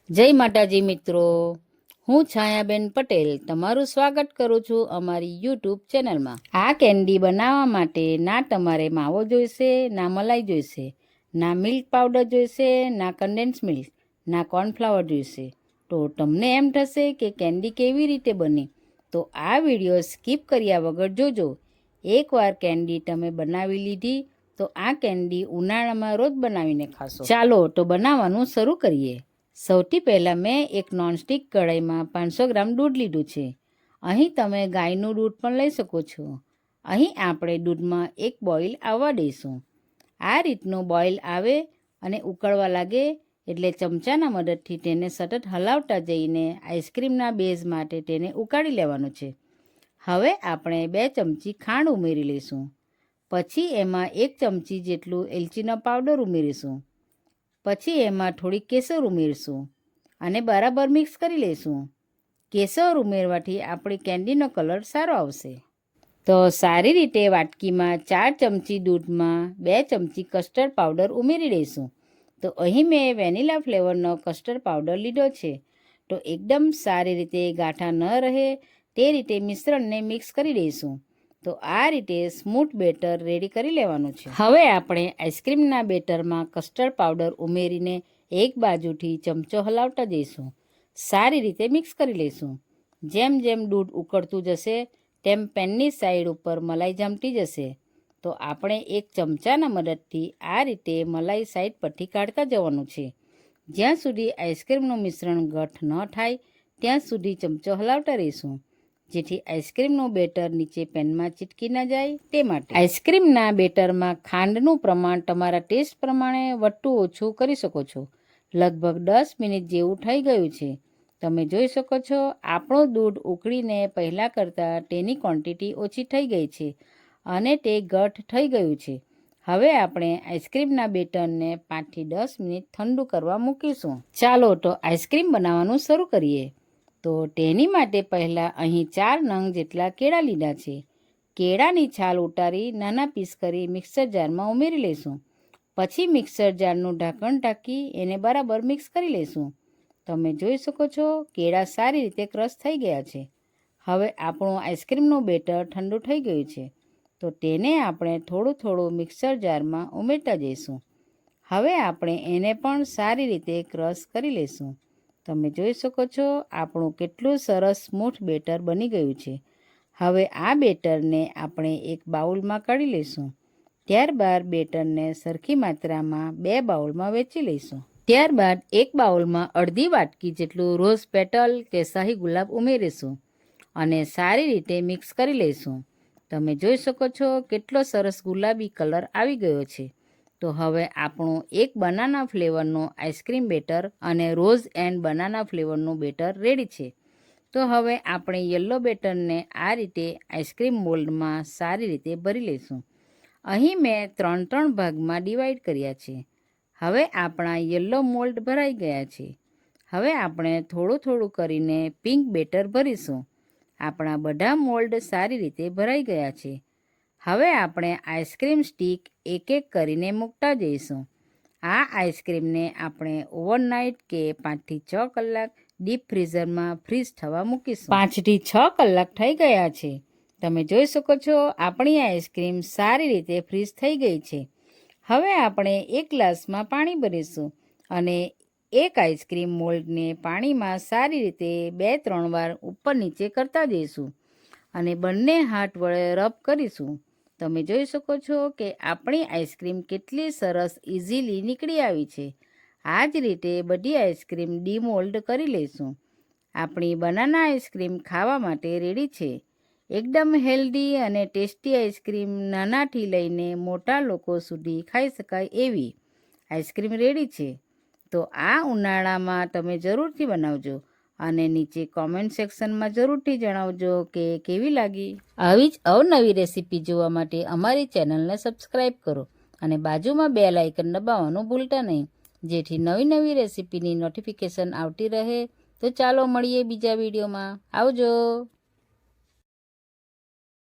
જય માતાજી મિત્રો, હું છાયાબેન પટેલ તમારું સ્વાગત કરું છું અમારી યુટ્યુબ ચેનલમાં। આ કેન્ડી બનાવવા માટે ના તમારે માવો જોઈશે, ના મલાઈ જોઈશે, ના મિલ્ક પાવડર જોઈશે, ના કન્ડેન્સ મિલ્ક, ના કોર્નફ્લાવર જોઈશે। તો તમને એમ થશે કે કેન્ડી કેવી રીતે બની, તો આ વિડીયો સ્કીપ કર્યા વગર જોજો। એકવાર કેન્ડી તમે બનાવી લીધી તો આ કેન્ડી ઉનાળામાં રોજ બનાવીને ખાશો। ચાલો તો બનાવવાનું શરૂ કરીએ। સૌથી પહેલાં મેં એક નોનસ્ટિક કઢાઈમાં 500 ગ્રામ દૂધ લીધું છે। અહીં તમે ગાયનું દૂધ પણ લઈ શકો છો। અહીં આપણે દૂધમાં એક બોઇલ આવવા દઈશું। આ રીતનું બોઇલ આવે અને ઉકળવા લાગે એટલે ચમચાના મદદથી તેને સતત હલાવતા જઈને આઈસ્ક્રીમના બેઝ માટે તેને ઉકાળી લેવાનું છે। હવે આપણે 2 ચમચી ખાંડ ઉમેરી લઈશું। પછી એમાં 1 ચમચી જેટલું એલચીનો પાવડર ઉમેરીશું। પછી એમાં થોડી કેસર ઉમેરશું અને બરાબર મિક્સ કરી લઈશું। કેસર ઉમેરવાથી આપણી કેન્ડીનો કલર સારો આવશે। તો સારી રીતે વાટકીમાં 4 ચમચી દૂધમાં 2 ચમચી કસ્ટર્ડ પાવડર ઉમેરી દઈશું। તો અહીં મેં વેનીલા ફ્લેવરનો કસ્ટર્ડ પાવડર લીધો છે। તો એકદમ સારી રીતે ગાંઠા ન રહે તે રીતે મિશ્રણને મિક્સ કરી દઈશું। તો આ રીતે સ્મૂથ બેટર રેડી કરી લેવાનું છે। હવે આપણે આઈસ્ક્રીમના બેટરમાં કસ્ટર્ડ પાવડર ઉમેરીને એક બાજુથી ચમચો હલાવતા જઈશું। સારી રીતે મિક્સ કરી લઈશું। જેમ જેમ દૂધ ઉકળતું જશે તેમ પેનની સાઈડ ઉપર મલાઈ જમતી જશે। તો આપણે એક ચમચાના મદદથી આ રીતે મલાઈ સાઈડ પરથી કાઢતા જવાનું છે। જ્યાં સુધી આઈસ્ક્રીમનું મિશ્રણ ઘટ્ટ ન થાય ત્યાં સુધી ચમચો હલાવતા રહીશું, જેથી આઈસ્ક્રીમનું બેટર નીચે પેનમાં ચીટકી ન જાય તે માટે। આઈસ્ક્રીમના બેટરમાં ખાંડનું પ્રમાણ તમારા ટેસ્ટ પ્રમાણે વધતું ઓછું કરી શકો છો। લગભગ 10 મિનિટ જેવું થઈ ગયું છે। તમે જોઈ શકો છો આપણું દૂધ ઉકળીને પહેલાં કરતાં તેની ક્વોન્ટિટી ઓછી થઈ ગઈ છે અને તે ઘટ્ટ થઈ ગયું છે। હવે આપણે આઈસ્ક્રીમના બેટરને 5 થી 10 મિનિટ ઠંડુ કરવા મૂકીશું। ચાલો તો આઈસ્ક્રીમ બનાવવાનું શરૂ કરીએ। તો તેની માટે પહેલાં અહીં 4 નંગ જેટલા કેળા લીધા છે। કેળાની છાલ ઉતારી નાના પીસ કરી મિક્સર જારમાં ઉમેરી લઈશું। પછી મિક્સર જારનું ઢાંકણ ઢાંકી એને બરાબર મિક્સ કરી લઈશું। તમે જોઈ શકો છો કેળા સારી રીતે ક્રશ થઈ ગયા છે। હવે આપણું આઈસ્ક્રીમનું બેટર ઠંડુ થઈ ગયું છે, તો તેને આપણે થોડું થોડું મિક્સર જારમાં ઉમેરતા જઈશું। હવે આપણે એને પણ સારી રીતે ક્રશ કરી લઈશું। તમે જોઈ શકો છો આપણું કેટલું સરસ સ્મૂથ બેટર બની ગયું છે। હવે આ બેટરને આપણે એક બાઉલમાં કાઢી લઈશું। ત્યારબાદ બેટરને સરખી માત્રામાં 2 બાઉલમાં વહેંચી લઈશું। ત્યારબાદ એક બાઉલમાં અડધી વાટકી જેટલું રોઝ પેટલ કે શાહી ગુલાબ ઉમેરીશું અને સારી રીતે મિક્સ કરી લઈશું। તમે જોઈ શકો છો કેટલો સરસ ગુલાબી કલર આવી ગયો છે। તો હવે આપણું એક બનાના ફ્લેવરનું આઈસ્ક્રીમ બેટર અને રોઝ એન્ડ બનાના ફ્લેવરનું બેટર રેડી છે। તો હવે આપણે યલો બેટરને આ રીતે આઈસ્ક્રીમ મોલ્ડમાં સારી રીતે ભરી લઈશું। અહીં મેં 3 ભાગમાં ડિવાઈડ કર્યા છે। હવે આપણા યલો મોલ્ડ ભરાઈ ગયા છે। હવે આપણે થોડું થોડું કરીને પિંક બેટર ભરીશું। આપણા બધા મોલ્ડ સારી રીતે ભરાઈ ગયા છે। હવે આપણે આઈસ્ક્રીમ સ્ટીક એક એક કરીને મૂકતા જઈશું। આ આઈસ્ક્રીમને આપણે ઓવરનાઇટ કે 5 થી 6 કલાક ડીપ ફ્રીઝરમાં ફ્રીઝ થવા મૂકીશું। 5 થી 6 કલાક થઈ ગયા છે। તમે જોઈ શકો છો આપણી આઈસ્ક્રીમ સારી રીતે ફ્રીઝ થઈ ગઈ છે। હવે આપણે એક ગ્લાસમાં પાણી ભરીશું અને એક આઈસ્ક્રીમ મોલ્ડને પાણીમાં સારી રીતે 2-3 વાર ઉપર નીચે કરતા જઈશું અને બંને હાથ વડે રબ કરીશું। તમે જોઈ શકો છો કે આપણી આઈસ્ક્રીમ કેટલી સરસ ઇઝીલી નીકળી આવી છે। આ જ રીતે બધી આઈસ્ક્રીમ ડીમોલ્ડ કરી લઈશું। આપણી બનાના આઈસ્ક્રીમ ખાવા માટે રેડી છે। એકદમ હેલ્ધી અને ટેસ્ટી આઈસ્ક્રીમ નાનાથી લઈને મોટા લોકો સુધી ખાઈ શકાય એવી આઈસ્ક્રીમ રેડી છે। તો આ ઉનાળામાં તમે જરૂરથી બનાવજો અને નીચે કોમેન્ટ સેક્શનમાં જરૂરથી જણાવજો કે કેવી લાગી। આવી જ અવનવી રેસીપી જોવા માટે અમારી ચેનલને સબસ્ક્રાઈબ કરો અને બાજુમાં બેલ આઇકન દબાવવાનું ભૂલતા નહીં, જેથી નવી નવી રેસીપીની નોટિફિકેશન આવતી રહે। તો ચાલો મળીએ બીજા વિડીયોમાં। આવજો।